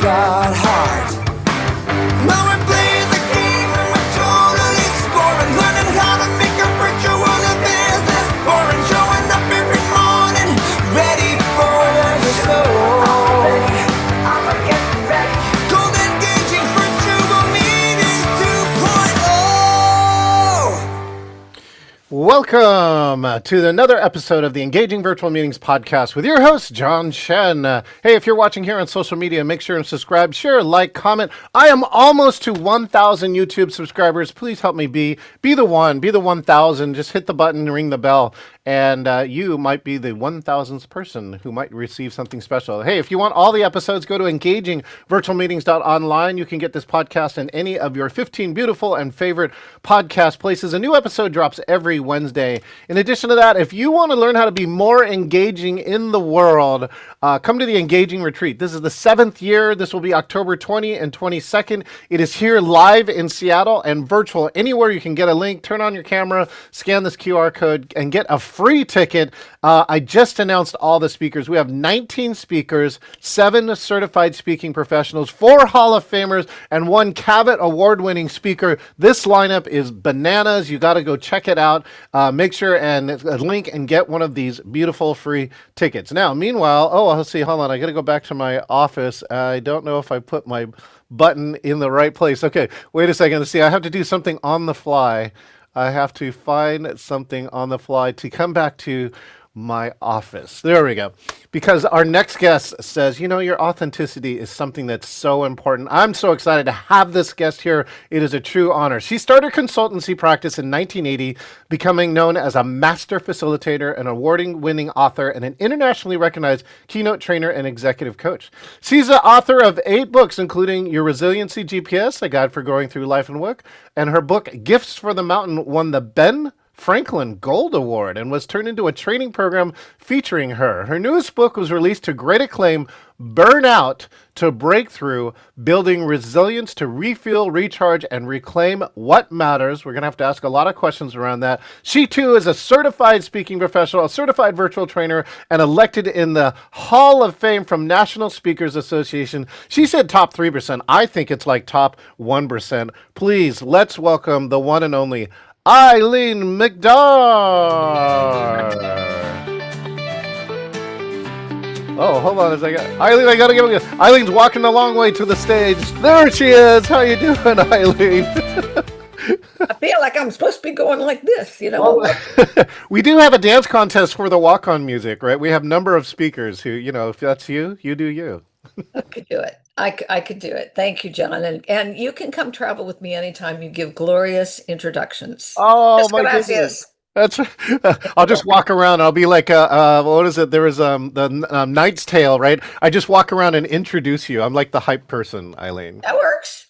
got heart. Now we're playing the game and we're totally scoring. Learning how to make a virtual business boring. Showing up every morning, ready for the show. I'ma get ready. Cold engaging virtual meetings 2.0. Welcome to another episode of the Engaging Virtual Meetings podcast with your host, John Shen. Hey, if you're watching here on social media, make sure and subscribe, share, like, comment. I am almost to 1,000 YouTube subscribers. Please help me be the 1,000. Just hit the button, ring the bell, and you might be the 1,000th person who might receive something special. Hey, if you want all the episodes, go to engagingvirtualmeetings.online. You can get this podcast in any of your 15 beautiful and favorite podcast places. A new episode drops every Wednesday. In addition to that, if you want to learn how to be more engaging in the world, come to the Engaging Retreat. This is the 7th year. This will be October 20 and 22nd. It is here live in Seattle and virtual anywhere you can get a link. Turn on your camera, scan this QR code, and get a free ticket. I just announced all the speakers. We have 19 speakers, 7 certified speaking professionals, 4 Hall of Famers, and 1 Cavett award-winning speaker. This lineup is bananas. You got to go check it out. Make sure and link and get one of these beautiful free tickets. Now, meanwhile, let's see. Hold on. I got to go back to my office. I don't know if I put my button in the right place. Okay, wait a second. Let's see. I have to do something on the fly. I have to find something on the fly to come back to my office. There we go. Because our next guest says, your authenticity is something that's so important. I'm so excited to have this guest here. It is a true honor. She started consultancy practice in 1980, becoming known as a master facilitator, an award-winning author, and an internationally recognized keynote trainer and executive coach. She's the author of 8 books, including Your Resiliency GPS, a guide for going through life and work, and her book, Gifts for the Mountain, won the Ben Franklin Gold Award and was turned into a training program featuring her. Her newest book was released to great acclaim, Burnout to Breakthrough, Building Resilience to Refuel, Recharge, and Reclaim What Matters. We're going to have to ask a lot of questions around that. She, too, is a certified speaking professional, a certified virtual trainer, and elected in the Hall of Fame from National Speakers Association. She said top 3%. I think it's like top 1%. Please, let's welcome the one and only Eileen McDargh. Oh, hold on a second. Eileen, I gotta give it. Eileen's walking a long way to the stage. There she is. How you doing, Eileen? I feel like I'm supposed to be going like this, Well, we do have a dance contest for the walk-on music, right? We have a number of speakers who, if that's you, you do you. I could do it. I could do it. Thank you, John. And you can come travel with me anytime you give glorious introductions. Oh, my goodness. That's. I'll just walk around. I'll be like, what is it? There was the Knight's Tale, right? I just walk around and introduce you. I'm like the hype person, Eileen. That works.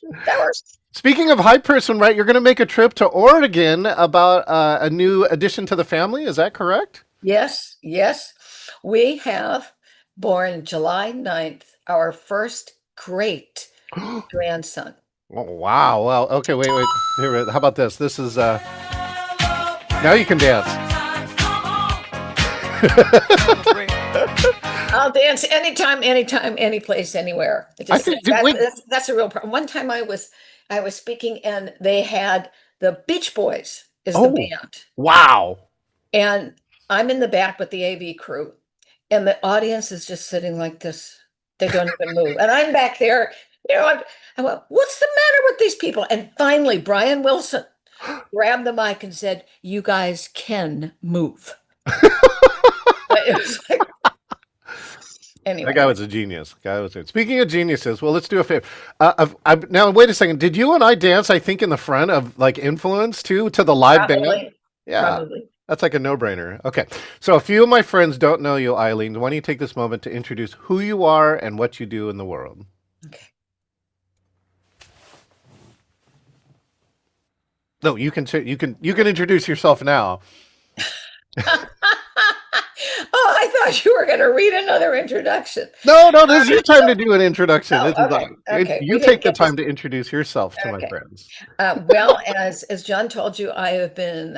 Speaking of hype person, right? You're going to make a trip to Oregon about a new addition to the family. Is that correct? Yes. We have born July 9th, our first great grandson. Oh, wow. Well, okay, wait. Here, how about this? This is now you can dance. I'll dance anytime, any place, anywhere. That's a real problem. One time I was speaking and they had the Beach Boys is the band. Wow. And I'm in the back with the AV crew and the audience is just sitting like this. They don't even move. And I'm back there, I went, what's the matter with these people? And finally, Brian Wilson grabbed the mic and said, you guys can move. It was like, anyway. That guy was a genius. Speaking of geniuses, well, let's do a favor. Now, wait a second. Did you and I dance, I think, in the front of like Influence too, to the live band? Yeah. Probably. That's like a no-brainer. Okay. So a few of my friends don't know you, Eileen. Why don't you take this moment to introduce who you are and what you do in the world? Okay. No, you can introduce yourself now. Oh, I thought you were going to read another introduction. No, this is your time to do an introduction. Okay. You take the time to introduce yourself to my friends. Well, as John told you, I have been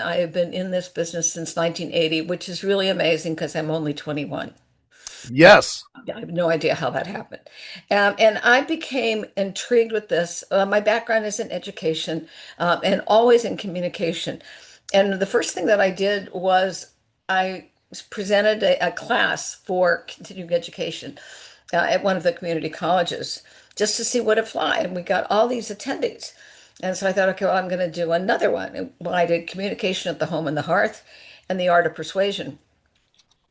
in this business since 1980, which is really amazing because I'm only 21. Yes. I have no idea how that happened. And I became intrigued with this. My background is in education and always in communication. And the first thing that I did was I presented a class for continuing education at one of the community colleges just to see what it fly. And we got all these attendees. And so I thought, okay, well, I'm going to do another one. And, well, I did communication at the home and the hearth and the art of persuasion.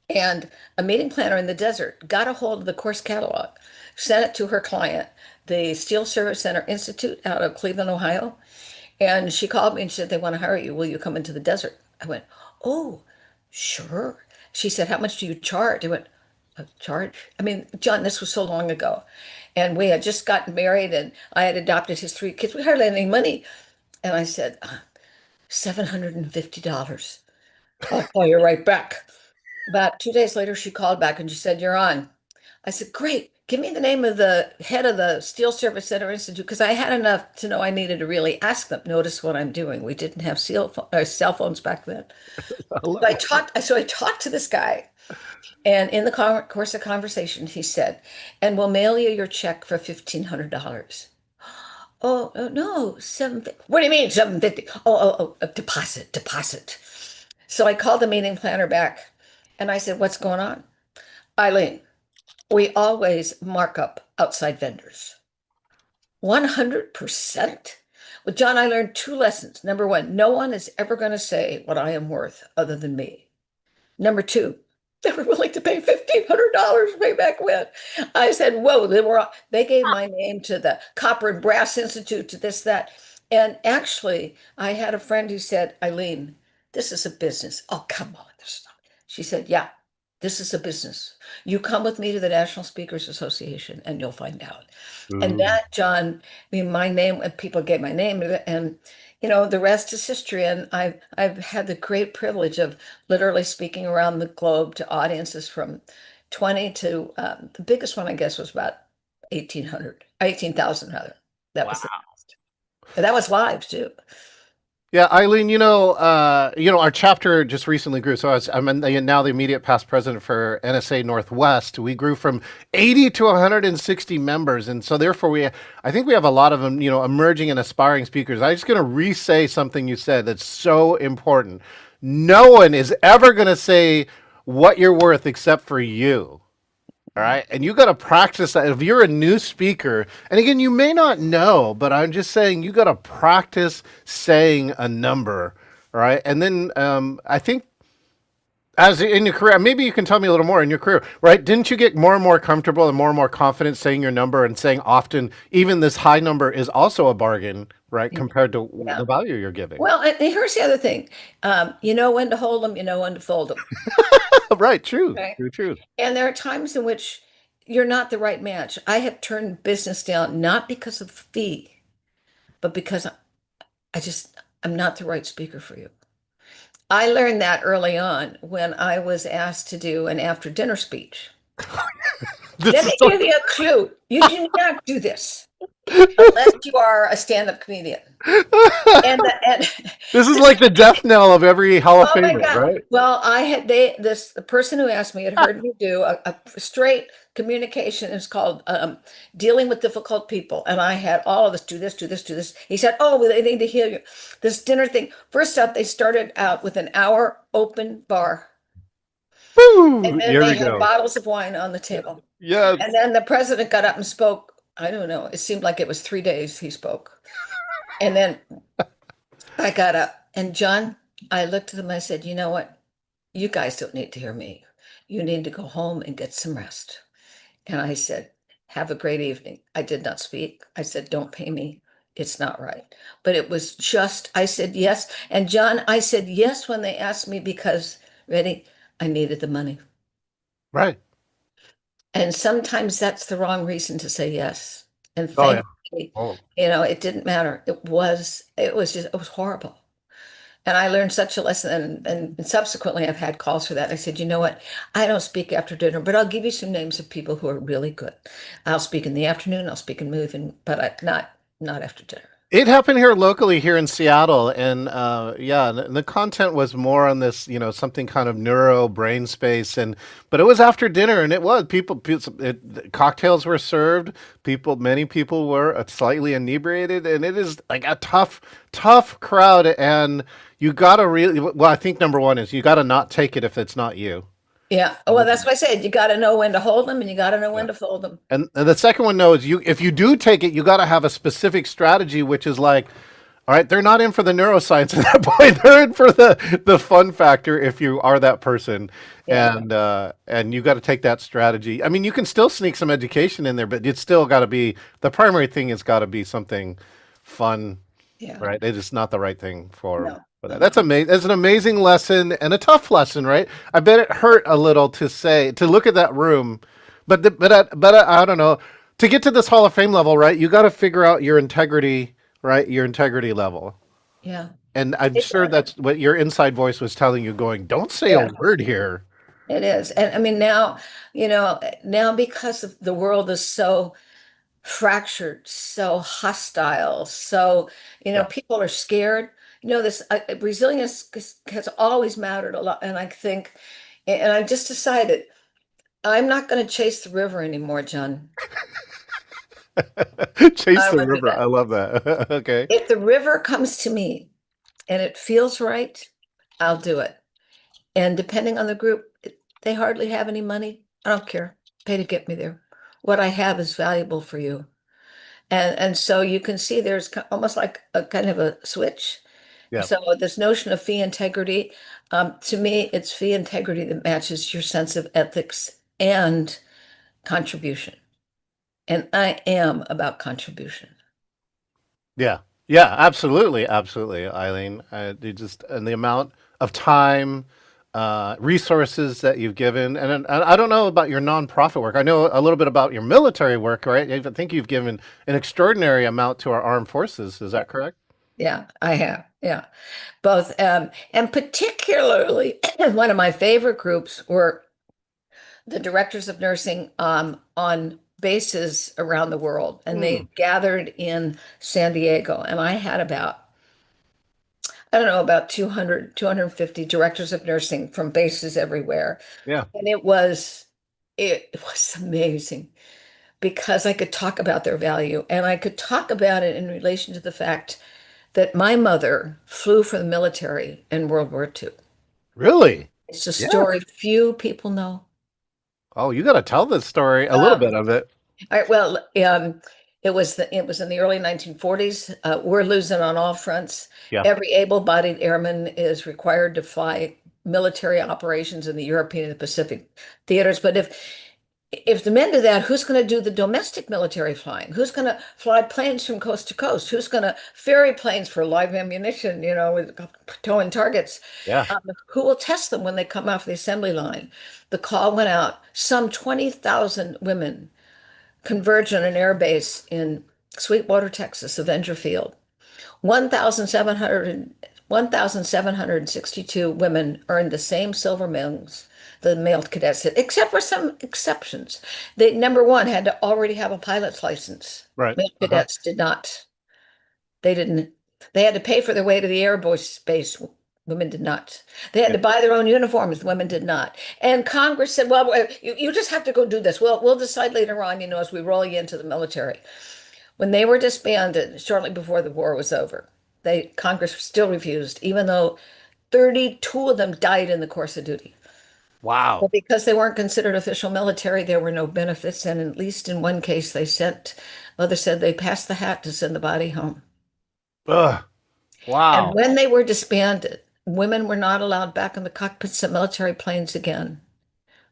And a meeting planner in the desert got a hold of the course catalog, sent it to her client, the Steel Service Center Institute out of Cleveland, Ohio. And she called me and she said, they want to hire you. Will you come into the desert? I went, oh, sure. She said, how much do you charge? I went, charge? I mean, John, this was so long ago. And we had just gotten married and I had adopted his 3 kids. We hardly had any money. And I said, $750. I'll call you right back. About 2 days later, she called back and she said, you're on. I said, great. Give me the name of the head of the Steel Service Center Institute because I had enough to know I needed to really ask them. Notice what I'm doing. We didn't have cell phones back then. So I talked to this guy, and in the course of conversation, he said, "And we'll mail you your check for $1,500." Oh, no, 750. What do you mean 750? Oh, deposit, deposit. So I called the meeting planner back and I said, what's going on? Eileen, we always mark up outside vendors. 100%? Well, John, I learned 2 lessons. Number one, no one is ever going to say what I am worth other than me. Number two, they were willing to pay $1,500 way back when. I said, whoa, they gave my name to the Copper and Brass Institute, to this, that. And actually, I had a friend who said, Eileen, this is a business. Oh, come on. She said, yeah, this is a business. You come with me to the National Speakers Association and you'll find out. And that, John, I mean, my name, when people gave my name, and the rest is history. And I've had the great privilege of literally speaking around the globe to audiences from 20 to the biggest one, I guess, was about 18,000 rather. That was that was live too. Yeah, Eileen, our chapter just recently grew. So I'm now the immediate past president for NSA Northwest. We grew from 80 to 160 members. And so therefore I think we have a lot of them, emerging and aspiring speakers. I'm just going to re-say something you said that's so important. No one is ever going to say what you're worth except for you. All right. And you got to practice that. If you're a new speaker, and again, you may not know, but I'm just saying you got to practice saying a number. All right. And then I think as in your career, maybe you can tell me a little more in your career, right? Didn't you get more and more comfortable and more confident saying your number and saying often even this high number is also a bargain, right? Compared to the value you're giving. Well, and here's the other thing. You know when to hold them, you know when to fold them. Right. True. Right? True. And there are times in which you're not the right match. I have turned business down, not because of the fee, but because I'm not the right speaker for you. I learned that early on when I was asked to do an after dinner speech. Let me give you a clue. You do not do this unless you are a stand-up comedian. And this is like the death knell of every Hall of oh my Famer, God. right? Well, the person who asked me had heard me do a straight communication. It's called dealing with difficult people. And I had all of us do this, do this, do this. He said, oh, well, they need to hear you. This dinner thing. First up, they started out with an hour open bar. Woo, And then here they we had go. bottles of wine on the table. Yeah. And then the president got up and spoke. I don't know. It seemed like it was 3 days he spoke. And then I got up. And John, I looked at them. I said, you know what? You guys don't need to hear me. You need to go home and get some rest. And I said, have a great evening. I did not speak. I said, don't pay me. It's not right. But it was just, I said yes. And John, I said yes when they asked me because, ready, I needed the money. Right. And sometimes that's the wrong reason to say yes. And Oh, yeah. thankfully, it didn't matter. It was horrible. And I learned such a lesson. And subsequently, I've had calls for that. I said, you know what? I don't speak after dinner, but I'll give you some names of people who are really good. I'll speak in the afternoon. I'll speak in the evening, but not after dinner. It happened here locally, here in Seattle, and yeah, and the content was more on this, something kind of neuro brain space, and but it was after dinner, and it was cocktails were served. Many people were slightly inebriated, and it is like a tough, tough crowd, and you gotta really. Well, I think number one is you gotta not take it if it's not you. Yeah. Well, that's what I said. You got to know when to hold them and you got to know when to fold them. And the second one, no, is if you do take it, you got to have a specific strategy, which is like, all right, they're not in for the neuroscience at that point. They're in for the fun factor if you are that person, Yeah. and you got to take that strategy. I mean, you can still sneak some education in there, but it's still got to be the primary thing. Has got to be something fun, Yeah. right? It is not the right thing for. No. For that. That's amazing. That's an amazing lesson and a tough lesson, right? I bet it hurt a little to look at that room, but I don't know. To get to this Hall of Fame level, right? You got to figure out your integrity, right? Your integrity level, Yeah. and I'm It sure does. that's what your inside voice was telling you. Going, don't say a Yeah. word here. It is. And I mean, now because of the world is so fractured, so hostile, so, Yeah. people are scared. This resilience has always mattered a lot. And I think, and I just decided I'm not going to chase the river anymore, John. Chase I the will do river. I that. love that. Okay. If the river comes to me and it feels right, I'll do it. And depending on the group, they hardly have any money. I don't care. Pay to get me there. What I have is valuable for you. And so you can see there's almost like a kind of a switch. Yeah. So this notion of fee integrity, to me, it's fee integrity that matches your sense of ethics and contribution. And I am about contribution. Yeah. Yeah. Absolutely. Absolutely, Eileen. You just and the amount of time, resources that you've given, and I don't know about your nonprofit work. I know a little bit about your military work, right? I think you've given an extraordinary amount to our armed forces. Is that correct? Yeah, I have. Yeah, both. And particularly, one of my favorite groups were the directors of nursing on bases around the world. And Mm. they gathered in San Diego. And I had I don't know, about 250 directors of nursing from bases everywhere. Yeah. And it was amazing because I could talk about their value and I could talk about it in relation to the fact that my mother flew for the military in World War II. Really? It's a Yeah. story few people know. Oh, you got to tell this story, a little Um, bit of it. all right, well, it was in the early 1940s. We're losing on all fronts. Yeah. Every able-bodied airman is required to fly military operations in the European and the Pacific theaters. But if the men do that, who's going to do the domestic military flying? Who's going to fly planes from coast to coast? Who's going to ferry planes for live ammunition, with towing targets? Yeah. Who will test them when they come off the assembly line? The call went out. Some 20,000 women converged on an air base in Sweetwater, Texas, Avenger Field. 1,762 women earned the same silver medals the male cadets did, except for some exceptions. They, number one, had to already have a pilot's license. Right. Male Uh-huh. cadets did not. They didn't. They had to pay for their way to the air base. Women did not. They had Yeah. to buy their own uniforms. Women did not. And Congress said, "Well, you just have to go do this. We'll decide later on. As we roll you into the military." When they were disbanded shortly before the war was over, Congress still refused, even though 32 of them died in the course of duty. Wow. But because they weren't considered official military, there were no benefits, and at least in one case, mother said they passed the hat to send the body home. Ugh. And Wow. when they were disbanded, women were not allowed back in the cockpits of military planes again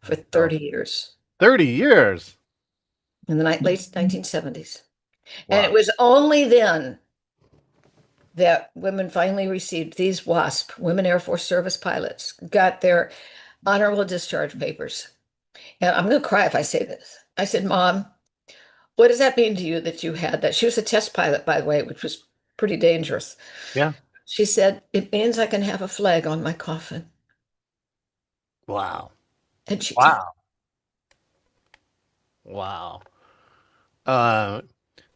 for Oh, 30 years 30 years. in the late 1970s. And it Wow. was only then that women finally received these WASP, Women Air Force Service Pilots, got their honorable discharge papers. And I'm going to cry if I say this. I said, Mom, what does that mean to you that you had that? She was a test pilot, by the way, which was pretty dangerous. Yeah. She said, it means I can have a flag on my coffin. Wow. And she did. Wow. Wow. Uh,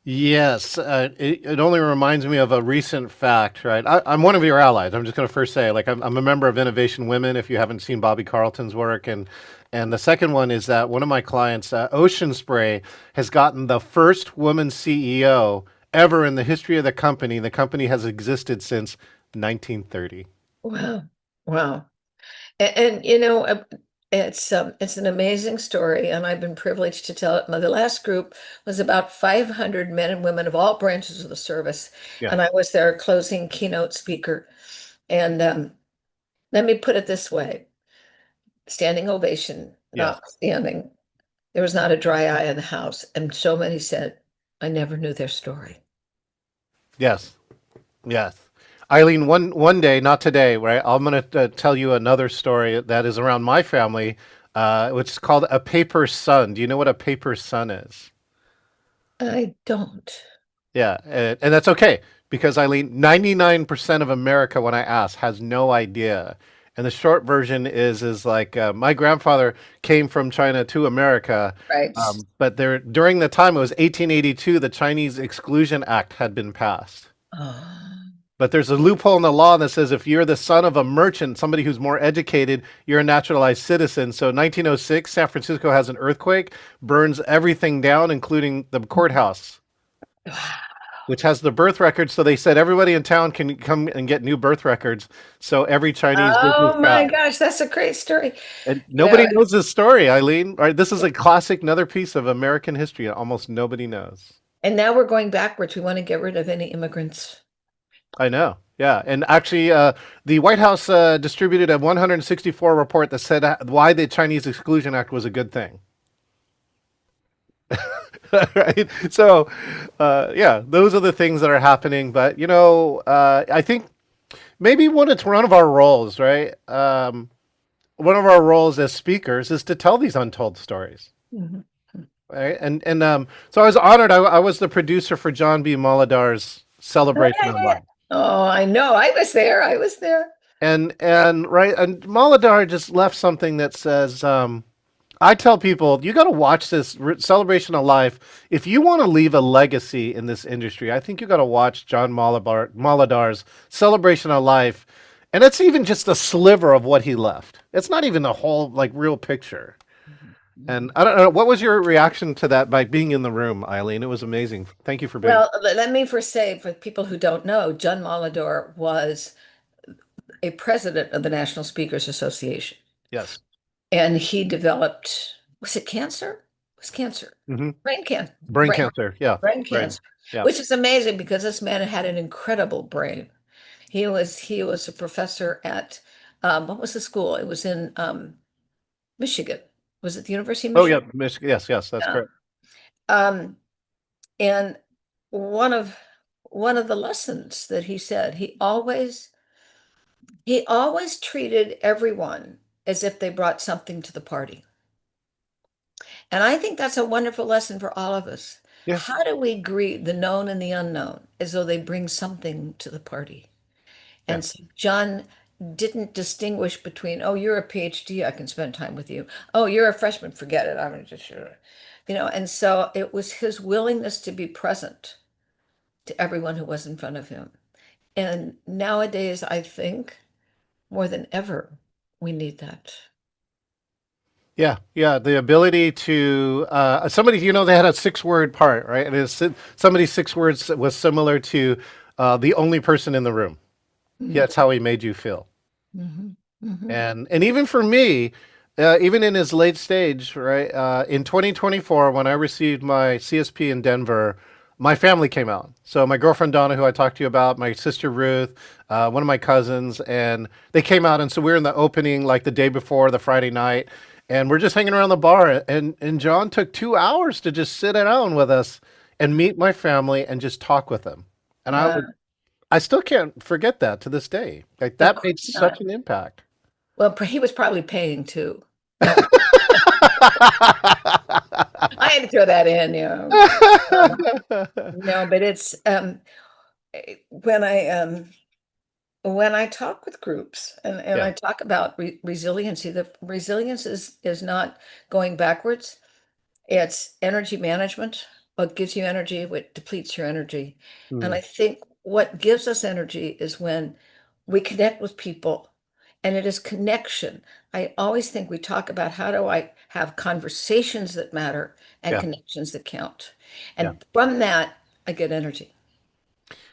Yes, it only reminds me of a recent fact, right? I'm one of your allies. I'm just going to first say, like, I'm a member of Innovation Women. If you haven't seen Bobby Carlton's work, and the second one is that one of my clients, Ocean Spray, has gotten the first woman CEO ever in the history of the company. The company has existed since 1930. Wow. Wow. And it's an amazing story, and I've been privileged to tell it. The last group was about 500 men and women of all branches of the service, Yeah. and I was their closing keynote speaker. And let me put it this way: standing ovation, Yes. notwithstanding, there was not a dry eye in the house, and so many said, "I never knew their story." Yes. Yes. Eileen, one day, not today, right? I'm going to tell you another story that is around my family, which is called a paper son. Do you know what a paper son is? I don't. Yeah, and that's okay because Eileen, 99% of America, when I ask, has no idea. And the short version is like my grandfather came from China to America, Right. but there during the time it was 1882, the Chinese Exclusion Act had been passed. Oh, But there's a loophole in the law that says if you're the son of a merchant, somebody who's more educated, you're a naturalized citizen. So 1906, San Francisco has an earthquake, burns everything down, including the courthouse, which has the birth records. So they said everybody in town can come and get new birth records. So every Chinese business oh my got. gosh, that's a great story. And You know, nobody knows this story, Eileen. All right, this is a classic, another piece of American history that almost nobody knows. and now we're going backwards. We want to get rid of any immigrants. I know. Yeah. And actually, the White House distributed a 164 report that said why the Chinese Exclusion Act was a good thing. Right. So, yeah, those are the things that are happening. But, I think maybe it's one of our roles, right? One of our roles as speakers is to tell these untold stories. Mhm. Right. And so I was honored. I was the producer for John B. Molidar's Oh, celebration yeah, of yeah, yeah. life. Oh, I know. I was there. I was there. And right, and Moladar just left something that says, I tell people you got to watch this celebration of life if you want to leave a legacy in this industry. I think you got to watch Moladar's celebration of life, and it's even just a sliver of what he left. It's not even the whole like real picture. And I don't know what was your reaction to that by being in the room, Eileen. It was amazing. Thank you for being. Well, let me first say, for people who don't know, John Molador was a president of the National Speakers Association, Yes. and he developed, was it cancer? It was cancer, Hmm. brain cancer, Brain cancer. Yeah. brain Brain. cancer, Yeah. which is amazing because this man had an incredible brain. He was a professor at what was the school? It was in Michigan. Was it the University of Oh yeah. Michigan? Yes. Yes. That's Yeah. correct. Um, and one of one of the lessons that he said, he always treated everyone as if they brought something to the party. And I think that's a wonderful lesson for all of us. Yeah. How do we greet the known and the unknown as though they bring something to the party? Yeah. And so John didn't distinguish between, oh, you're a PhD, I can spend time with you. Oh, you're a freshman, forget it. I'm just sure. And so it was his willingness to be present to everyone who was in front of him. And nowadays, I think more than ever, we need that. Yeah, yeah, the ability to somebody, they had a 6 word part, right? And somebody's 6 words was similar to the only person in the room. Yeah, Mhm, that's how he made you feel. mhm, mhm. And even for me, even in his late stage, right? In 2024, when I received my CSP in Denver, my family came out. So my girlfriend Donna, who I talked to you about, my sister Ruth, one of my cousins, and they came out. And so we were in the opening like the day before, the Friday night, and we're just hanging around the bar. And John took 2 hours to just sit down with us and meet my family and just talk with them. And Uh, I still can't forget that to this day. Like of that made course such not. an impact. Well, he was probably paying too. No, I had to throw that in. No, but it's when I talk with groups and Yeah. I talk about resiliency, the resilience is not going backwards. It's energy management. what gives you energy, what depletes your energy. And Mm, I think what gives us energy is when we connect with people, and it is connection. I always think we talk about how do I have conversations that matter and yeah, connections that count. yeah. And from that, I get energy.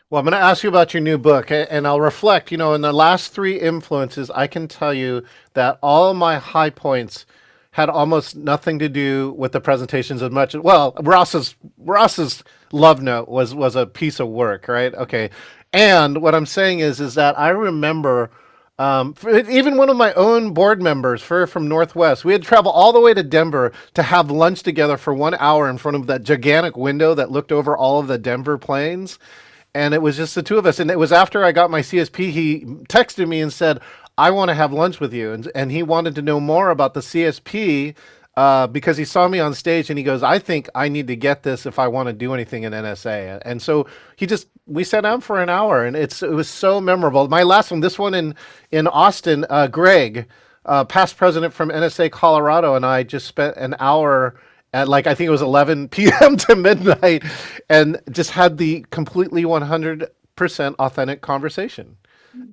Well, I'm going to ask you about your new book, and I'll reflect. In the last three influences, I can tell you that all my high points had almost nothing to do with the presentations as much. Well, Ross's love note was a piece of work, right? Okay, and what I'm saying is that I remember. Even one of my own board members from Northwest, we had to travel all the way to Denver to have lunch together for 1 hour in front of that gigantic window that looked over all of the Denver plains, and it was just the two of us. And it was after I got my CSP, he texted me and said, "I want to have lunch with you," and he wanted to know more about the CSP. Because he saw me on stage and he goes, "I think I need to get this if I want to do anything in NSA." And so we sat down for an hour, and it was so memorable. My last one, this one in Austin, Greg, past president from NSA Colorado, and I just spent an hour at, like, I think it was 11 p.m. to midnight, and just had the completely 100% authentic conversation.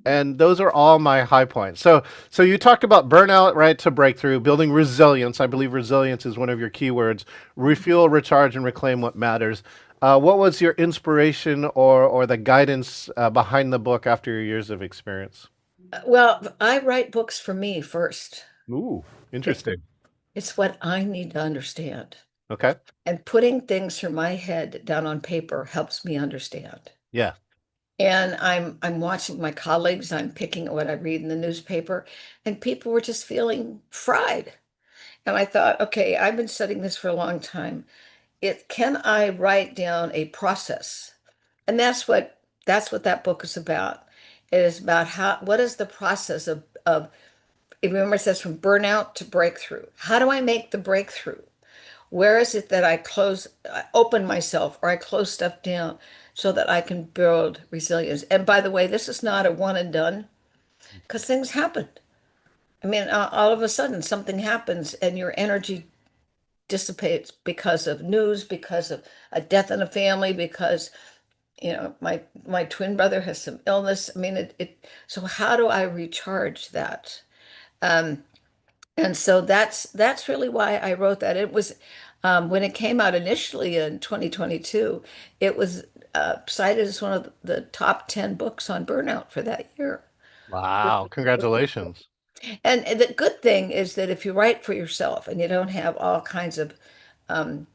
And those are all my high points. So you talked about burnout, right, to breakthrough, building resilience. I believe resilience is one of your keywords. Refuel, recharge, and reclaim what matters. What was your inspiration or the guidance behind the book after your years of experience? Well, I write books for me first. Ooh, It, interesting. it's what I need to understand. Okay. And putting things from my head down on paper helps me understand. Yeah. And I'm watching my colleagues, I'm picking at what I read in the newspaper, and people were just feeling fried. And I thought, okay, I've been studying this for a long time. Can I write down a process? And that's what that book is about. It is about what is the process of remember it says from burnout to breakthrough. How do I make the breakthrough? Where is it that I open myself or I close stuff down so that I can build resilience? And by the way, this is not a one and done because things happen. I mean, all of a sudden something happens and your energy dissipates because of news, because of a death in a family, because my twin brother has some illness. I mean, so how do I recharge that? Um, And so that's really why I wrote that. It was when it came out initially in 2022, it was cited as one of the top 10 books on burnout for that year. Wow. Congratulations. And the good thing is that if you write for yourself and you don't have all kinds of um,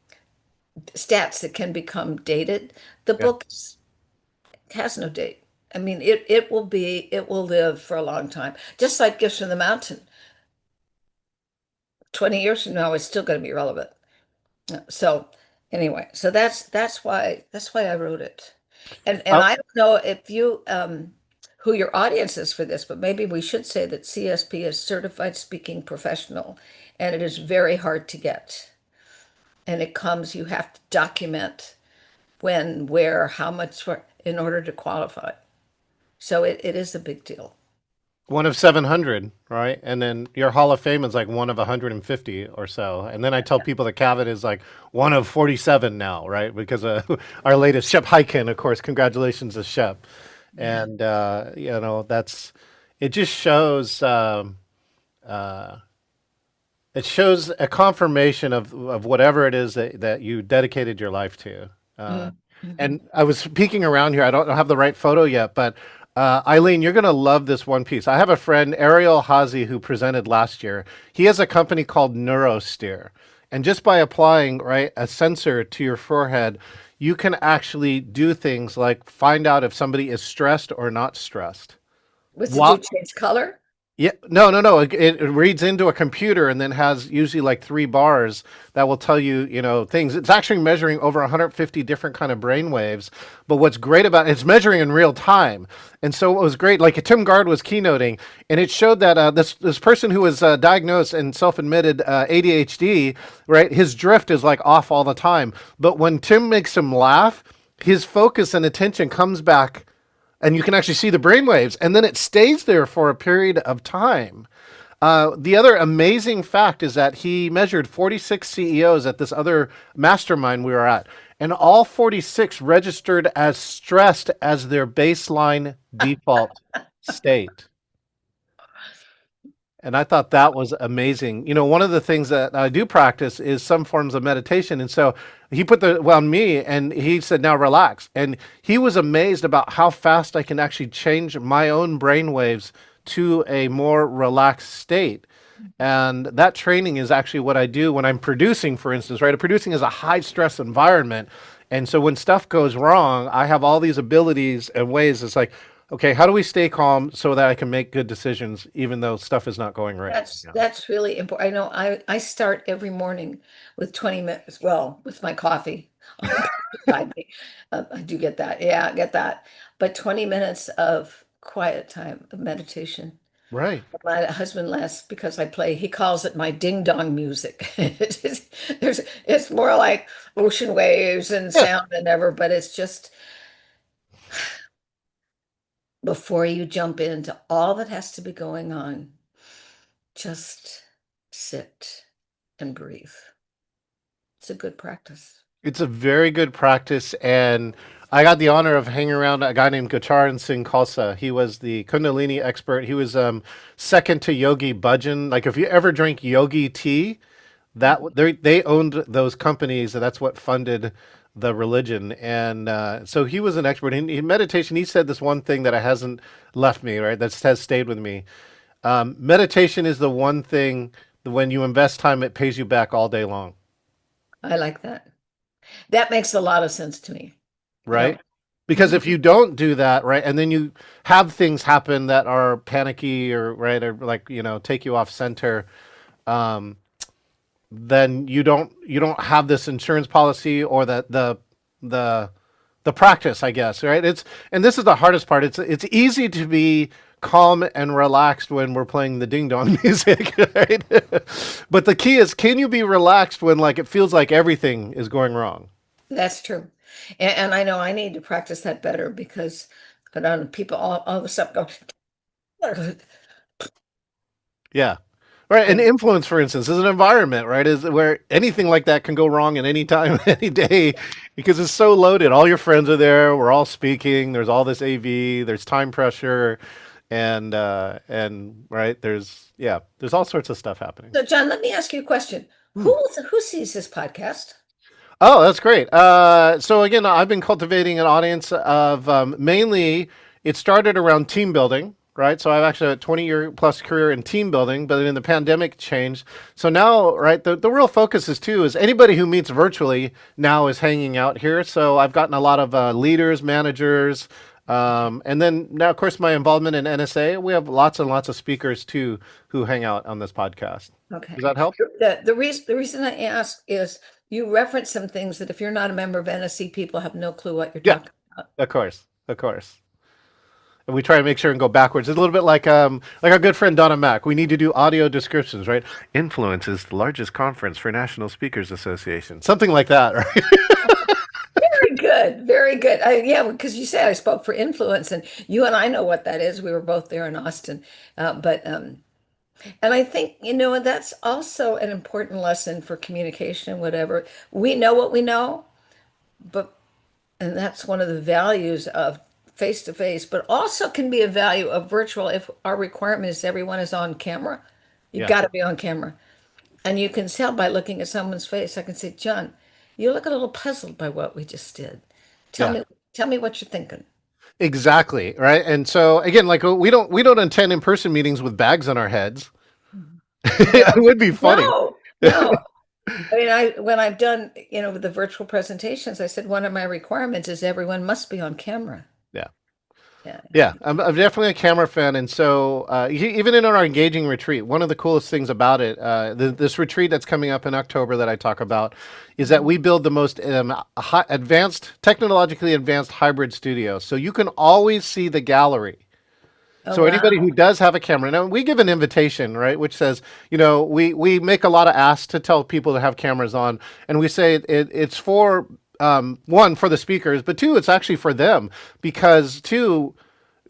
stats that can become dated, the Yeah. book has no date. I mean, it will live for a long time, just like Gifts from the Mountain. 20 years from now, it's still going to be relevant. So anyway, so that's why I wrote it. And Oh, I don't know if you who your audience is for this, but maybe we should say that CSP is Certified Speaking Professional, and it is very hard to get. And you have to document when, where, how much in order to qualify. So it is a big deal. one of 700, right? And then your Hall of Fame is like one of 150 or so. And then I tell people that Cavett is like one of 47 now, right? Because our latest Shep Hyken, of course, congratulations to Shep. Yeah. And it just shows it shows a confirmation of whatever it is that you dedicated your life to. Mhm. And I was peeking around here. I don't have the right photo yet, but Eileen, you're going to love this one piece. I have a friend, Ariel Hazi, who presented last year. He has a company called NeuroSteer. And just by applying, right, a sensor to your forehead, you can actually do things like find out if somebody is stressed or not stressed. What's it do? While Change color? yeah, no, no, no. It reads into a computer and then has usually like three bars that will tell you, things. It's actually measuring over 150 different kind of brain waves. But what's great about it's measuring in real time. And so what was great, like Tim Gard was keynoting, and it showed that this person who was diagnosed and self-admitted ADHD, right? His drift is like off all the time. But when Tim makes him laugh, his focus and attention comes back and you can actually see the brainwaves, and then it stays there for a period of time. The other amazing fact is that he measured 46 CEOs at this other mastermind we were at, and all 46 registered as stressed as their baseline default state. And I thought that was amazing. One of the things that I do practice is some forms of meditation. And so he put on me and he said, now relax. And he was amazed about how fast I can actually change my own brain waves to a more relaxed state. And that training is actually what I do when I'm producing, for instance, right? Producing is a high stress environment. And so when stuff goes wrong, I have all these abilities and ways. It's like, okay, how do we stay calm so that I can make good decisions, even though stuff is not going right? That's really important. I know I start every morning with 20 minutes, well, with my coffee. beside me. I do get that. Yeah, I get that. But 20 minutes of quiet time, of meditation. Right. My husband laughs because he calls it my ding dong music. It's more like ocean waves and sound than ever, but it's just before you jump into all that has to be going on, just sit and breathe. It's a good practice. It's a very good practice. And I got the honor of hanging around a guy named Gacharan Singh Khalsa. He was the Kundalini expert. He was second to Yogi Bhajan. Like if you ever drink yogi tea, they owned those companies, and that's what funded the religion. And so he was an expert in meditation. He said this one thing that hasn't left me, right? That has stayed with me. Meditation is the one thing that when you invest time, it pays you back all day long. I like that. That makes a lot of sense to me. Right? Because if you don't do that, right, and then you have things happen that are panicky or right, or like, take you off center, then you don't have this insurance policy or the practice, I guess, right? And this is the hardest part. It's easy to be calm and relaxed when we're playing the ding dong music, right? But the key is, can you be relaxed when like it feels like everything is going wrong? That's true. And I know I need to practice that better because people all of a sudden go. Yeah. Right. And influence, for instance, is an environment, right? Is where anything like that can go wrong at any time, any day, because it's so loaded. All your friends are there. We're all speaking. There's all this AV. There's time pressure, and right. There's all sorts of stuff happening. So, John, let me ask you a question. Who sees this podcast? Oh, that's great. So again, I've been cultivating an audience of mainly. It started around team building. Right. So I've actually had a 20-year plus career in team building, but then the pandemic changed. So now, right, the real focus is anybody who meets virtually now is hanging out here. So I've gotten a lot of leaders, managers, and then now, of course, my involvement in NSA. We have lots and lots of speakers too who hang out on this podcast. Okay. Does that help? The reason I ask is you reference some things that if you're not a member of NSC, people have no clue what you're talking about. Of course. And we try to make sure and go backwards. It's a little bit like our good friend Donna Mack. We need to do audio descriptions, right? Influence is the largest conference for National Speakers Association. Something like that, right? Very good. Very good. Yeah, because you say I spoke for Influence, and you and I know what that is. We were both there in Austin. And I think, that's also an important lesson for communication, whatever. We know what we know, and that's one of the values of face-to-face, but also can be a value of virtual. If our requirement is everyone is on camera, you've got to be on camera. And you can tell by looking at someone's face. I can say, John, you look a little puzzled by what we just did. Tell me what you're thinking. Exactly. Right. And so again, like we don't attend in-person meetings with bags on our heads. It would be funny. No. I mean, when I've done, the virtual presentations, I said one of my requirements is everyone must be on camera. Yeah, I'm definitely a camera fan, and so even in our engaging retreat, one of the coolest things about it, this retreat that's coming up in October that I talk about, is that we build the most technologically advanced hybrid studio, so you can always see the gallery. So anybody who does have a camera, now we give an invitation, right, which says, we make a lot of asks to tell people to have cameras on, and we say it's for one, for the speakers, but two, it's actually for them, because two,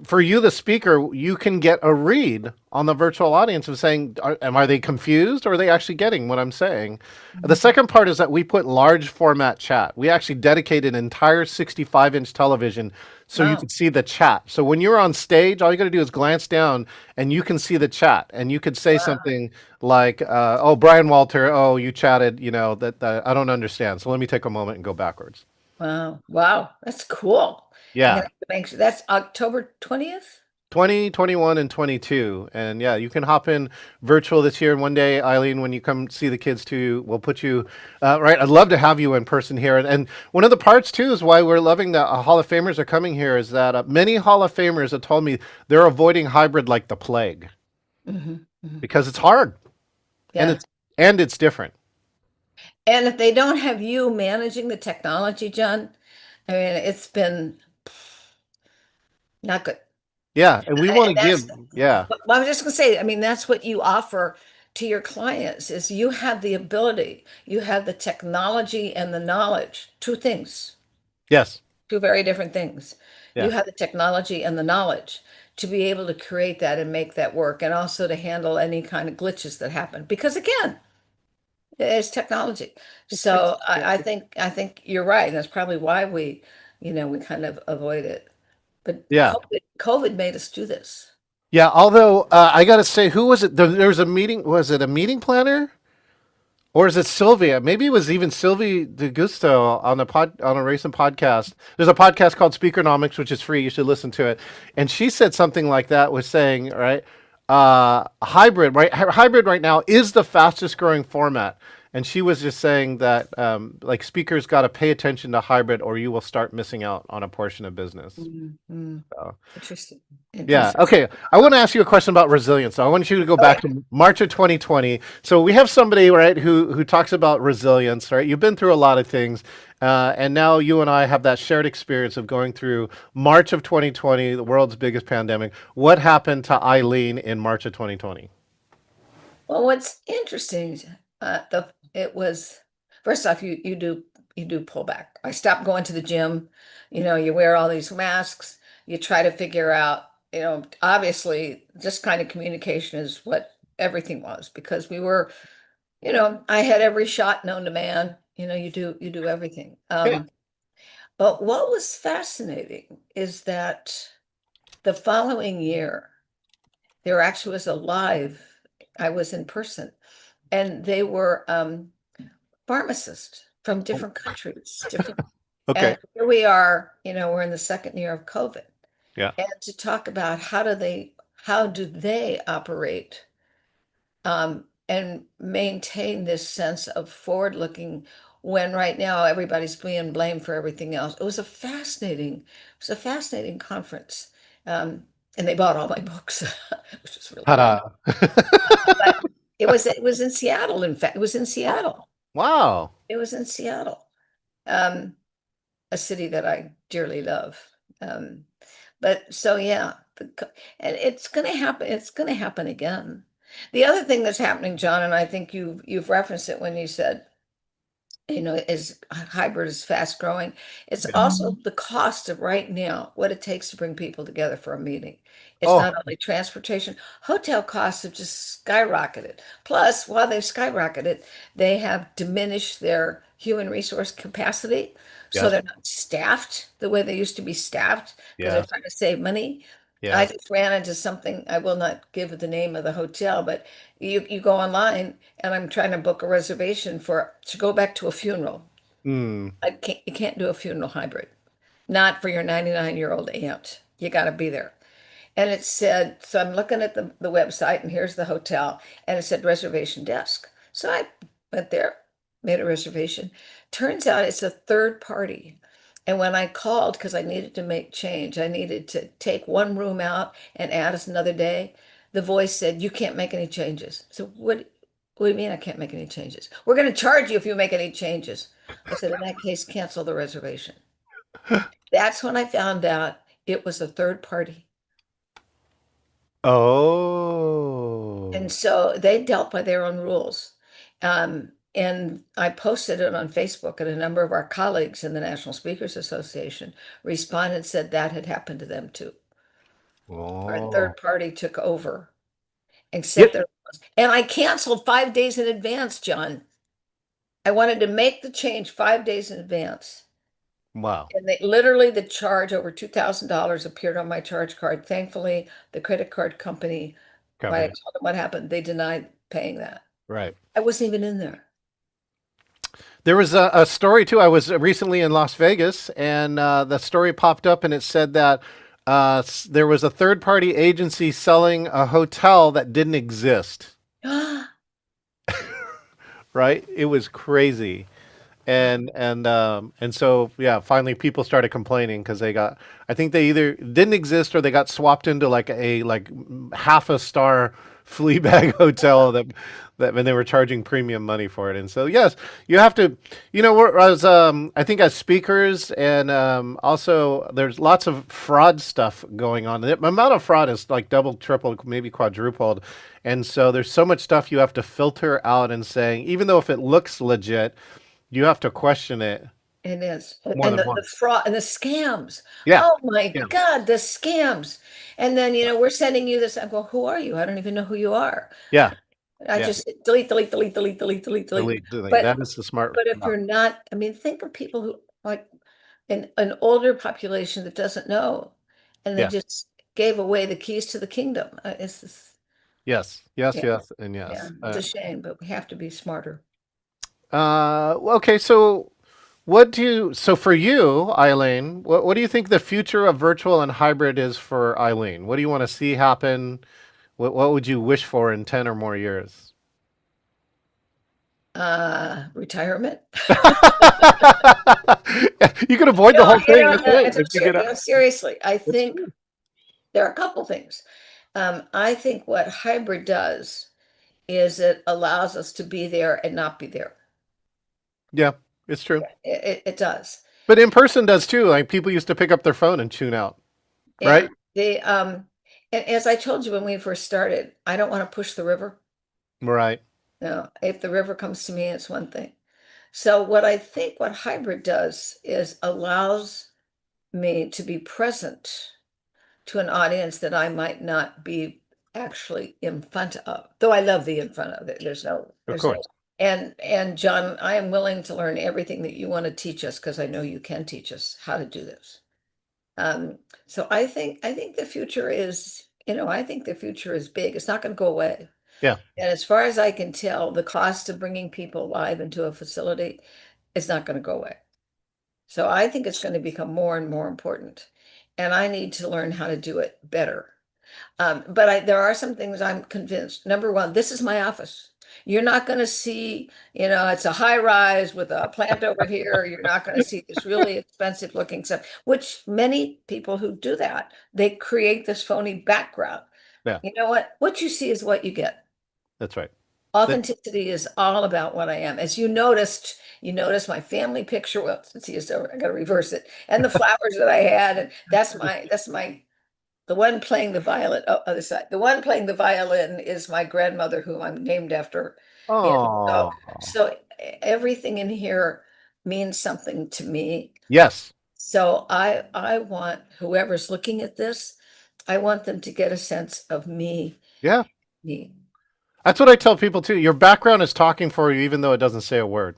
for you, the speaker, you can get a read on the virtual audience of saying, are they confused or are they actually getting what I'm saying? The Mhm. second part is that we put large format chat. We actually dedicated an entire 65-inch television so you Wow. could see the chat. So when you're on stage, all you got to do is glance down and you can see the chat and you could say Wow. something like, oh, Brian Walter, oh, you chatted, that I don't understand. So let me take a moment and go backwards. Wow. Wow. That's cool. I'm gonna Yeah. have to make sure that's October 20th. 20, 21, and 22. And yeah, you can hop in virtual this year. And one day, Eileen, when you come see the kids too, we'll put you right. I'd love to have you in person here. And one of the parts too is why we're loving that Hall of Famers are coming here is that many Hall of Famers have told me they're avoiding hybrid like the plague Hmm. Hmm. because it's hard and Yeah. it's different. And if they don't have you managing the technology, John, I mean, it's been not good. Yeah, and we want And to give. Yeah. I was just gonna say, I mean, that's what you offer to your clients is you have the ability, you have the technology and the knowledge, two things, Yes. two very different things. You Yeah. have the technology and the knowledge to be able to create that and make that work, and also to handle any kind of glitches that happen. Because again, it's technology. So I think you're right. And that's probably why we kind of avoid it. But Yeah. COVID made us do this. Yeah. Although I got to say, who was it? There was a meeting. Was it a meeting planner? Or is it Sylvia? Maybe it was even Sylvie DeGusto on a recent podcast. There's a podcast called Speakernomics, which is free. You should listen to it. And she said something like that, was saying, right, hybrid, right? Hybrid right now is the fastest growing format. And she was just saying that like speakers got to pay attention to hybrid, or you will start missing out on a portion of business. Mm-hmm. So, Interesting. yeah. Interesting. Okay. I want to ask you a question about resilience. So I want you to go Okay. back to March of 2020. So we have somebody, right, who talks about resilience, right? You've been through a lot of things, and now you and I have that shared experience of going through March of 2020, the world's biggest pandemic. What happened to Eileen in March of 2020? Well, what's interesting, the it was first off, you do pull back. I stopped going to the gym. You wear all these masks. You try to figure out, obviously, just kind of communication is what everything was because I had every shot known to man. You do everything. Yeah. But what was fascinating is that the following year, there actually was a live, I was in person, and they were pharmacists from different countries, different, Okay. and here we are, we're in the second year of COVID, Yeah. and to talk about how do they operate and maintain this sense of forward looking when right now everybody's being blamed for everything else. It was a fascinating conference. Um, and they bought all my books, which was really great. Ta-da. But it was in Seattle, in fact. It was in Seattle. Wow. It was in Seattle, um, a city that I dearly love. Um, but so yeah, and it's going to happen. It's going to happen again. The other thing that's happening, John, and I think you've referenced it when you said, as hybrid is fast growing, it's Yeah. also the cost of right now, what it takes to bring people together for a meeting. It's Oh, not only transportation, hotel costs have just skyrocketed. Plus, while they've skyrocketed, they have diminished their human resource capacity. So yes. they're not staffed the way they used to be staffed because they're Yeah. trying to save money. I Yeah. just ran into something, I will not give the name of the hotel, but you go online and I'm trying to book a reservation to go back to a funeral. Mm. You can't do a funeral hybrid. Not for your 99-year-old aunt. You got to be there. And it said, so I'm looking at the website and here's the hotel and it said reservation desk. So I went there, made a reservation. Turns out it's a third party. And when I called, because I needed to make change, I needed to take one room out and add us another day. The voice said, you can't make any changes. So what do you mean I can't make any changes? We're going to charge you if you make any changes. I said, in that case, cancel the reservation. That's when I found out it was a third party. And Oh. so they dealt by their own rules. And I posted it on Facebook, and a number of our colleagues in the National Speakers Association responded, said that had happened to them too. Our Oh. third party took over and Yeah. set their, and I canceled 5 days in advance, John. I wanted to make the change 5 days in advance. Wow. And they literally, the charge over $2,000 appeared on my charge card. Thankfully, the credit card company, when I Covered it. told them what happened, they denied paying that. Right. I wasn't even in there. There was a story too. I was recently in Las Vegas, and the story popped up, and it said that there was a third-party agency selling a hotel that didn't exist. Right? It was crazy, and so yeah, finally people started complaining because they got. I think they either didn't exist or they got swapped into like half a star flea bag hotel that when they were charging premium money for it. And so yes, you have to, as I think as speakers and also there's lots of fraud stuff going on. The amount of fraud is like double, triple, maybe quadrupled. And so there's so much stuff you have to filter out and saying, even though if it looks legit, you have to question it It is. more And than the once. fraud and the scams. Yeah. Oh my Yeah. God, the scams. And then, we're sending you this. I go, who are you? I don't even know who you are. Yeah. I Yeah. just delete, delete, delete, delete, delete, delete, delete. Delete. But That is the smart. but if you're not, I mean, think of people who like an older population that doesn't know, and they Yeah. just gave away the keys to the kingdom. It's just, Yes. Yes. yeah, Yes. And yeah, yes. it's a shame, but we have to be smarter. Well, okay, so so for you, Eileen, what do you think the future of virtual and hybrid is for Eileen? What do you want to see happen? What would you wish for in 10 or more years? Retirement. You can avoid the whole thing. That's right. It's If you get out. seriously, I It's think true. there are a couple things. I think what hybrid does is it allows us to be there and not be there. Yeah, it's true. It does. But in person does too. Like people used to pick up their phone and tune out, Yeah. right? And as I told you when we first started, I don't want to push the river. Right. No, if the river comes to me, it's one thing. So what I think what hybrid does is allows me to be present to an audience that I might not be actually in front of, though I love the in front of it. Of course. And John, I am willing to learn everything that you want to teach us because I know you can teach us how to do this. So I think the future is, I think the future is big. It's not going to go away. Yeah. And as far as I can tell, the cost of bringing people live into a facility is not going to go away. So I think it's going to become more and more important. And I need to learn how to do it better. But there are some things I'm convinced. Number one, this is my office. You're not going to see, it's a high rise with a plant over here. You're not going to see this really expensive looking stuff, which many people who do that, they create this phony background. Yeah. You know what? What you see is what you get. That's right. Authenticity is all about what I am. As you noticed my family picture. Well, since he is over, I got to reverse it. And the flowers that I had, and that's my the one playing the violin. Oh, other side. The one playing the violin is my grandmother, who I'm named after. So, Oh, so everything in here means something to me. yes. So I want whoever's looking at this, I want them to get a sense of me. Yeah. Me. That's what I tell people too. Your background is talking for you, even though it doesn't say a word.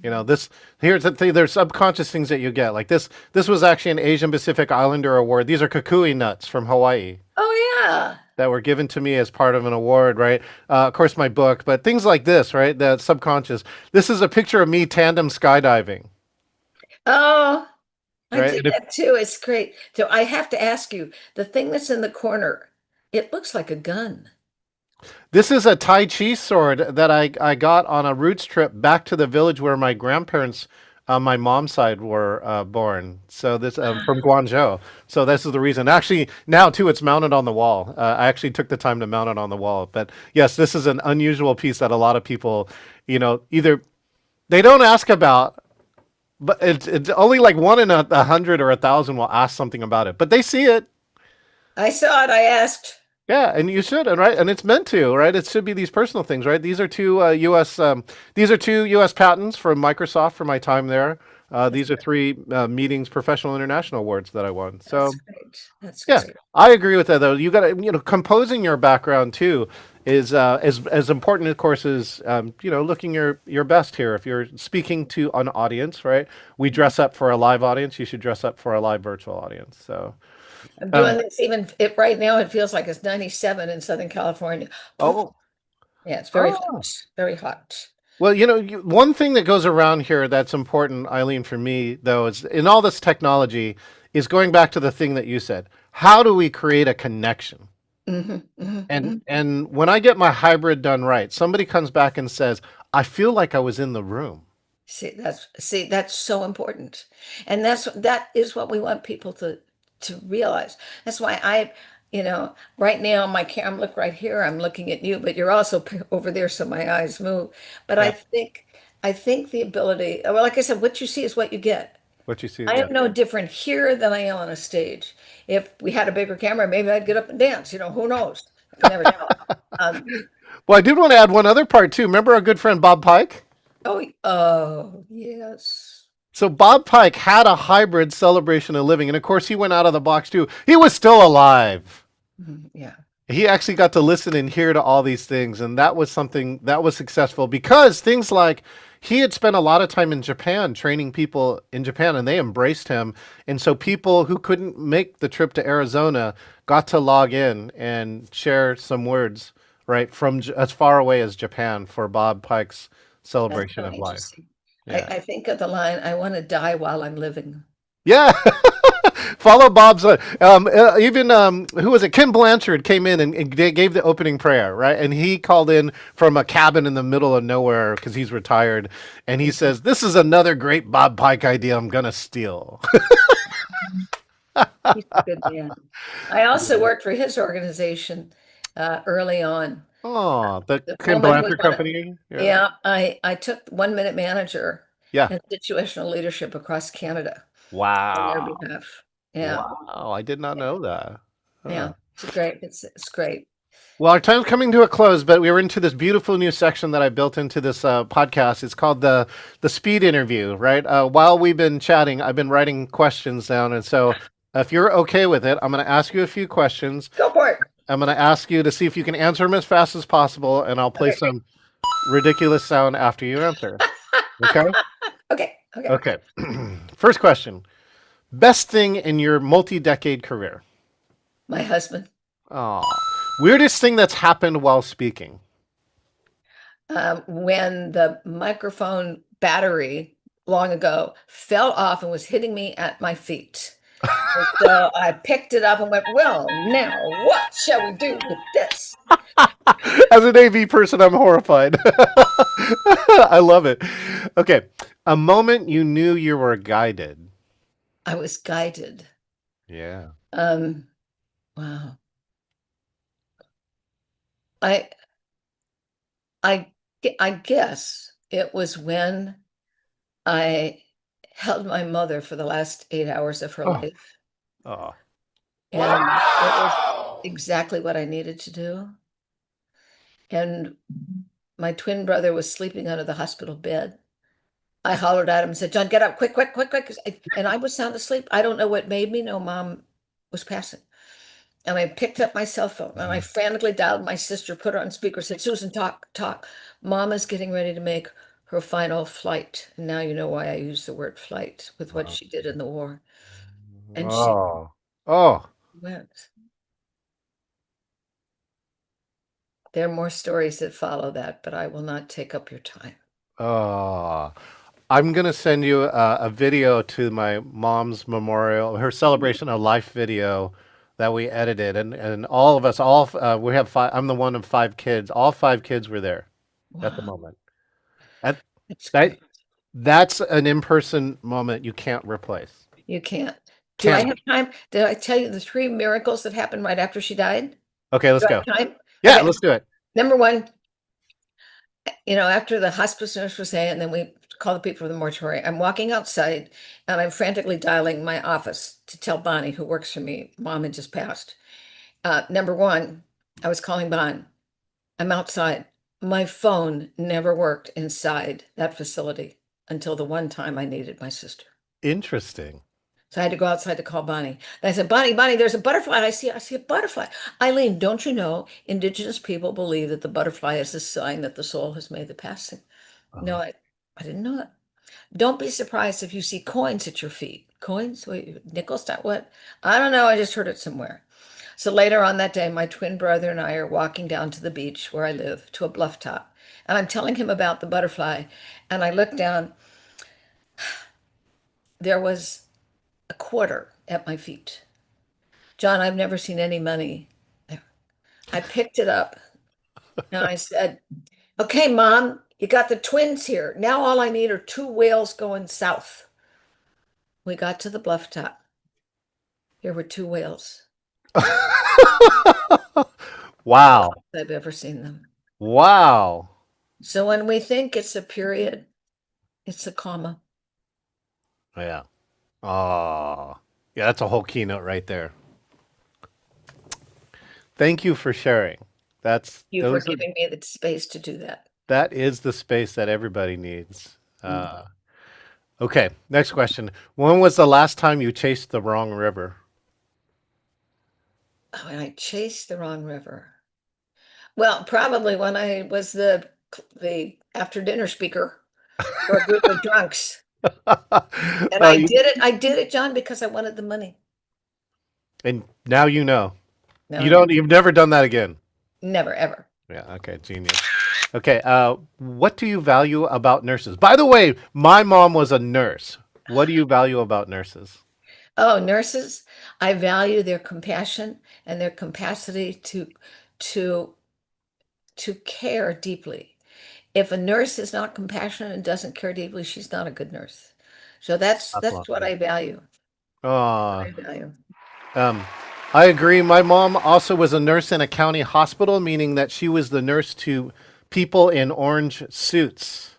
Here's the thing. There's subconscious things that you get. Like this. This was actually an Asian Pacific Islander award. These are kukui nuts from Hawaii Oh yeah. that were given to me as part of an award, right? Of course, my book, but things like this, right? The subconscious. This is a picture of me tandem skydiving. Oh, I Right? did that too. It's great. So I have to ask you, the thing that's in the corner, it looks like a gun. This is a Tai Chi sword that I got on a roots trip back to the village where my grandparents on my mom's side were born. So this from Guangzhou. So this is the reason. Actually, now too, it's mounted on the wall. I actually took the time to mount it on the wall. But yes, this is an unusual piece that a lot of people, either they don't ask about, but it's only like one in 100 or 1,000 will ask something about it. But they see it. I saw it. I asked. Yeah, and you should, and right, and it's meant to, right? It should be these personal things, right? These are two U.S. These are two U.S. patents from Microsoft for my time there. These are three meetings, professional international awards that I won. That's So great. That's yeah, great. I agree with that though. You got to, composing your background too is as important, of course, as looking your best here. If you're speaking to an audience, right? We dress up for a live audience. You should dress up for a live virtual audience. So, I'm um, doing this even if right now it feels like it's 97 in Southern California. oh, Yeah, it's very oh. hot. Very hot. Well, one thing that goes around here that's important, Eileen, for me though, is in all this technology, is going back to the thing that you said. How do we create a connection? And when I get my hybrid done right, somebody comes back and says, "I feel like I was in the room." See, that's so important. And that is what we want people to realize. That's why right now my camera, look right here, I'm looking at you, but you're also over there, so my eyes move. But Yeah, I think the ability, well, like I said, what you see is what you get. what you see, I yeah. am no different here than I am on a stage. If we had a bigger camera, maybe I'd get up and dance, who knows? You never tell. Um, Well, I did want to add one other part too. Remember our good friend Bob Pike? oh, yes. So Bob Pike had a hybrid celebration of living, and of course he went out of the box too. He was still alive. Yeah. He actually got to listen and hear to all these things, and that was something that was successful because things like he had spent a lot of time in Japan training people in Japan, and they embraced him. And so people who couldn't make the trip to Arizona got to log in and share some words, right, from as far away as Japan for Bob Pike's That's celebration so of life. interesting. I, Yeah. I think of the line, I want to die while I'm living. Yeah. Follow Bob's. Even who was it? Kim Blanchard came in and they gave the opening prayer, right? And he called in from a cabin in the middle of nowhere because he's retired, and he says, "This is another great Bob Pike idea. I'm gonna steal." He's a good man. I also worked for his organization early on. Oh, the The Kim woman who was Blanchard company. Yeah. yeah, I took 1 minute manager Yeah. and situational leadership across Canada on their Wow. behalf. Yeah, Wow. I did not know that. Huh. yeah, it's great. It's great. Well, our time's coming to a close, but we were into this beautiful new section that I built into this podcast. It's called the speed interview, right? While we've been chatting, I've been writing questions down, and so if you're okay with it, I'm going to ask you a few questions. Go for it. I'm going to ask you to see if you can answer them as fast as possible, and I'll play Okay. some ridiculous sound after you answer. Okay? Okay. Okay. Okay. First question: best thing in your multi-decade career? My husband. Oh, weirdest thing that's happened while speaking? When the microphone battery long ago fell off and was hitting me at my feet. And so I picked it up and went, well, now what shall we do with this? As an AV person, I'm horrified. I love it. Okay. A moment you knew you were guided. I was guided. Yeah. Wow. I I I guess it was when I held my mother for the last 8 hours of her Oh. life. Oh. And it was exactly what I needed to do. And my twin brother was sleeping under the hospital bed. I hollered at him and said, John, get up, quick, quick, quick, quick. And I was sound asleep. I don't know what made me know mom was passing. And I picked up my cell phone and I frantically dialed my sister, put her on speaker, said, Susan, talk, talk. Mom is getting ready to make her final flight. And now you know why I use the word flight with what she did in the war. And she Oh. Oh. went. There are more stories that follow that, but I will not take up your time. Oh. I'm gonna send you a video to my mom's memorial, her celebration of life video that we edited, and all of us, we have five. I'm the one of five kids. All five kids were there at the Wow, moment. That, that's that great. that's an in-person moment you can't replace. You can't. Do I Can't. have time? Did I tell you the three miracles that happened right after she died? Okay, let's Do I go. have time? Yeah, Okay. let's do it. Number one, after the hospice nurse was saying, and then we call the people from the mortuary, I'm walking outside and I'm frantically dialing my office to tell Bonnie, who works for me, mom had just passed. Number one, I was calling Bon. I'm outside. My phone never worked inside that facility. until the one time I needed my sister. Interesting. So I had to go outside to call Bonnie. And I said, Bonnie, Bonnie, there's a butterfly. I see a butterfly. Eileen, don't you know indigenous people believe that the butterfly is a sign that the soul has made the passing? No, I didn't know that. Don't be surprised if you see coins at your feet. Coins? Wait, nickels? What? I don't know. I just heard it somewhere. So later on that day, my twin brother and I are walking down to the beach where I live, to a bluff top. And I'm telling him about the butterfly. And I look down. There was a quarter at my feet. John, I've never seen any money there. I picked it up and I said, okay, Mom, you got the twins here. Now all I need are 2 whales going south. We got to the bluff top. There were 2 whales. Wow. I've ever seen them. Wow. So when we think it's a period, it's a comma. Yeah. Oh, yeah, that's a whole keynote right there. Thank you for sharing. That's You for those are, giving me the space to do that. that is the space that everybody needs. Okay, next question. When was the last time you chased the wrong river? Oh, and I chased the wrong river. Well, probably when I was the after dinner speaker for a group of drunks. And Oh, you- I did it, John, because I wanted the money. and now you know. No, You've never done that again. never, ever. Yeah, okay, genius. Okay, what do you value about nurses? By the way, my mom was a nurse. What do you value about nurses? Oh, nurses, I value their compassion and their capacity to care deeply. If a nurse is not compassionate and doesn't care deeply, she's not a good nurse. So that's what I value. Uh, I value. um, I agree. My mom also was a nurse in a county hospital, meaning that she was the nurse to people in orange suits,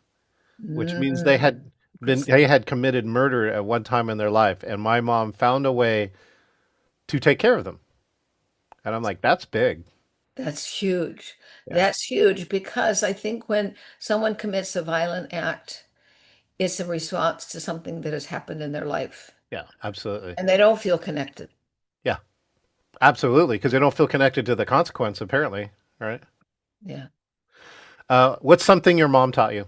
which means they had committed murder at one time in their life, and my mom found a way to take care of them. And I'm like, that's big. That's huge. Yeah. That's huge because I think when someone commits a violent act, it's a response to something that has happened in their life Yeah, absolutely. and they don't feel connected. Yeah, absolutely. Because they don't feel connected to the consequence, apparently. Right. Yeah. What's something your mom taught you?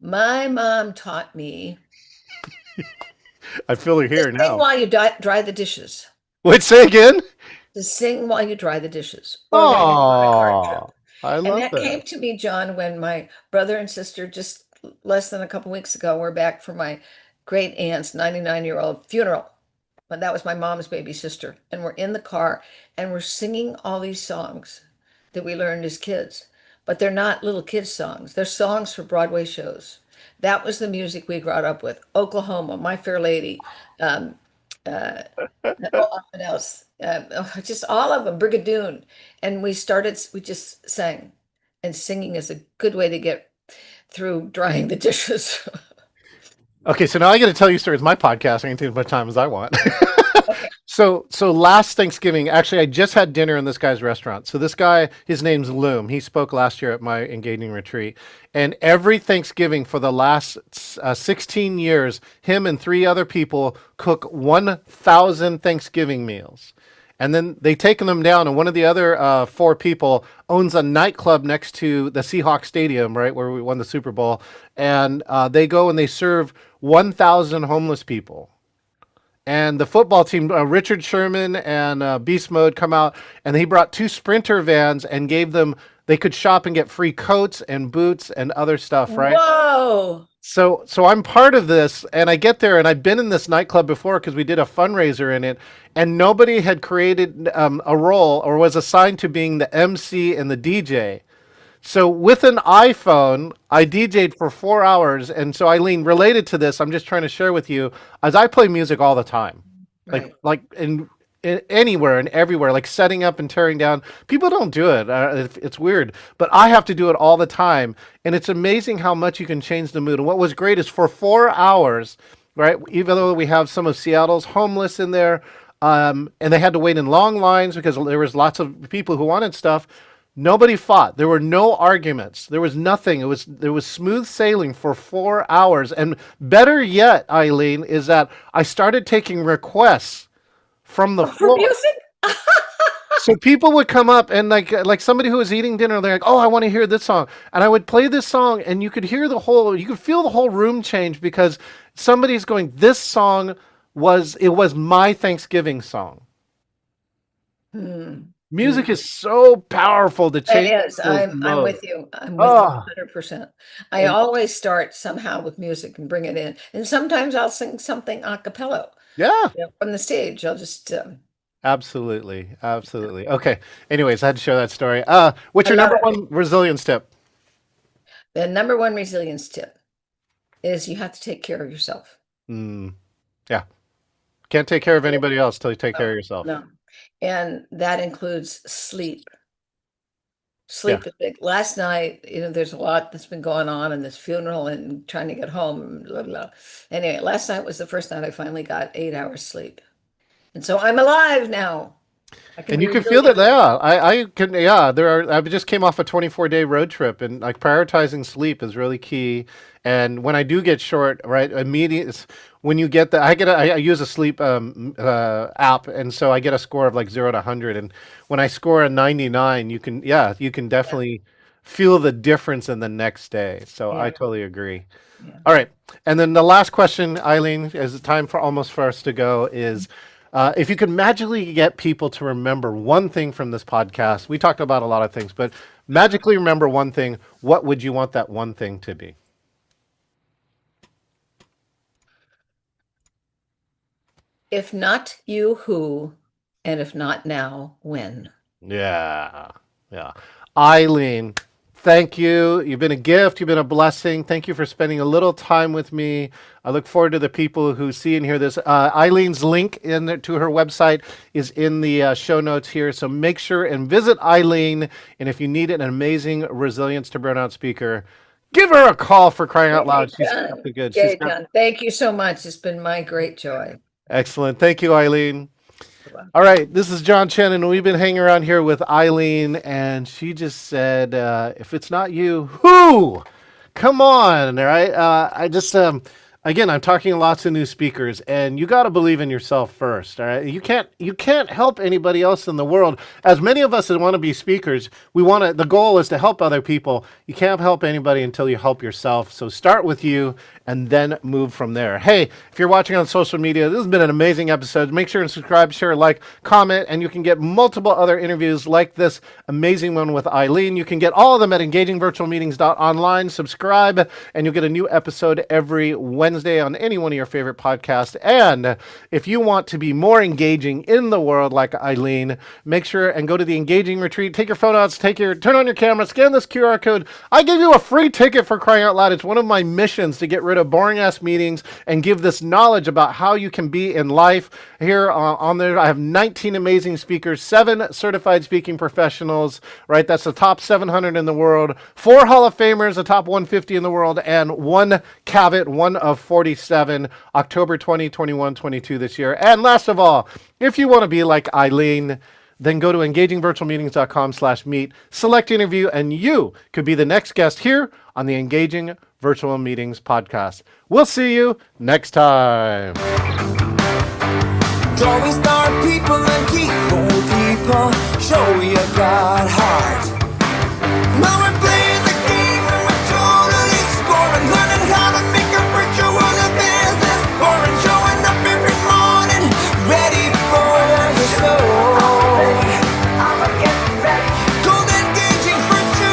My mom taught me I feel her here to sing now. while you dry the dishes. Wait, say again? To sing while you dry the dishes or when you're on a car trip. Oh, I And love that came that. to me, John, when my brother and sister just less than a couple weeks ago were back for my great aunt's 99-year-old funeral. But that was my mom's baby sister. And we're in the car and we're singing all these songs that we learned as kids. But they're not little kids' songs. They're songs for Broadway shows. That was the music we grew up with. Oklahoma, My Fair Lady, um, uh, what else? Just all of them, Brigadoon. And we just sang. And singing is a good way to get through drying the dishes. Okay, so now I got to tell you stories. My podcast, I can take as much time as I want. Okay. So last Thanksgiving, actually, I just had dinner in this guy's restaurant. So this guy, his name's Loom. He spoke last year at my engaging retreat, and every Thanksgiving for the last 16 years, him and 3 other people cook 1,000 Thanksgiving meals. And then they taken them down, and one of the other 4 people owns a nightclub next to the Seahawks Stadium, right where we won the Super Bowl. And they go and they serve 1,000 homeless people. And the football team, Richard Sherman and Beast Mode, come out, and he brought 2 Sprinter vans and gave them. They could shop and get free coats and boots and other stuff, right? Whoa. So I'm part of this, and I get there, and I've been in this nightclub before because we did a fundraiser in it, and nobody had created a role or was assigned to being the MC and the DJ. So with an iPhone, I DJ'd for 4 hours, and so Eileen, related to this, I'm just trying to share with you, as I play music all the time, Right. like in anywhere and everywhere, like setting up and tearing down. People don't do it. It's weird, but I have to do it all the time, and it's amazing how much you can change the mood. And what was great is for 4 hours, right? Even though we have some of Seattle's homeless in there, and they had to wait in long lines because there was lots of people who wanted stuff. Nobody fought. There were no arguments. There was nothing. There was smooth sailing for 4 hours. And better yet, Eileen, is that I started taking requests from the For floor. music? So people would come up and like somebody who was eating dinner, they're like, "Oh, I want to hear this song," and I would play this song, and you could feel the whole room change because somebody's going, "This song was my Thanksgiving song." Music is so powerful to change It is. people's I'm mood. with you. I'm with Oh, you 100%. I always start somehow with music and bring it in. And sometimes I'll sing something a cappella, yeah, from the stage. I'll just absolutely, absolutely. Okay. Anyways, I had to share that story. What's I your love number it. one resilience tip? The number one resilience tip is you have to take care of yourself. Yeah, can't take care of anybody else till you take care of yourself. No. And that includes sleep. Yeah. Sleep is big. Last night, there's a lot that's been going on in this funeral and trying to get home, and blah, blah. Anyway, last night was the first night I finally got 8 hours sleep. And so I'm alive now. I can And be you can feel that, resilient. yeah. I can, yeah. I just came off a 24-day road trip, and like prioritizing sleep is really key. And when I do get short, right, when you get the, I use a sleep app, and so I get a score of like 0 to 100. And when I score a 99, you can definitely feel the difference in the next day. So I Yeah. totally agree. Yeah. All right. And then the last question, Eileen, as it's time for us to go, is if you could magically get people to remember one thing from this podcast, we talked about a lot of things, but magically remember one thing, what would you want that one thing to be? If not you, who? And if not now, when? Yeah. Yeah. Eileen, thank you. You've been a gift. You've been a blessing. Thank you for spending a little time with me. I look forward to the people who see and hear this. Eileen's link to her website is in the show notes here. So make sure and visit Eileen. And if you need an amazing resilience to burnout speaker, give her a call, for crying out loud. She's something good. Okay, John. Thank you so much. It's been my great joy. Excellent. Thank you, Eileen. All right, this is John Chen, and we've been hanging around here with Eileen, and she just said, if it's not you, who? Come on, all right? Again, I'm talking to lots of new speakers, and you got to believe in yourself first, all right? You can't help anybody else in the world. As many of us that want to be speakers, the goal is to help other people. You can't help anybody until you help yourself. So start with you and then move from there. Hey, if you're watching on social media, this has been an amazing episode. Make sure and subscribe, share, like, comment, and you can get multiple other interviews like this amazing one with Eileen. You can get all of them at engagingvirtualmeetings.online. Subscribe, and you'll get a new episode every Wednesday on any one of your favorite podcasts. And if you want to be more engaging in the world like Eileen, make sure and go to the Engaging Retreat. Take your phone out, turn on your camera, scan this QR code. I give you a free ticket, for crying out loud. It's one of my missions to get rid of boring ass meetings and give this knowledge about how you can be in life. Here on there, I have 19 amazing speakers, 7 certified speaking professionals, right? That's the top 700 in the world, 4 Hall of Famers, the top 150 in the world, and 1 Cavett, one of 47, October 20, 21, 22 this year. And last of all, if you want to be like Eileen, then go to engagingvirtualmeetings.com/meet, select interview, and you could be the next guest here on the Engaging Virtual Meetings podcast. We'll see you next time. Drawing star people and keep people. Show you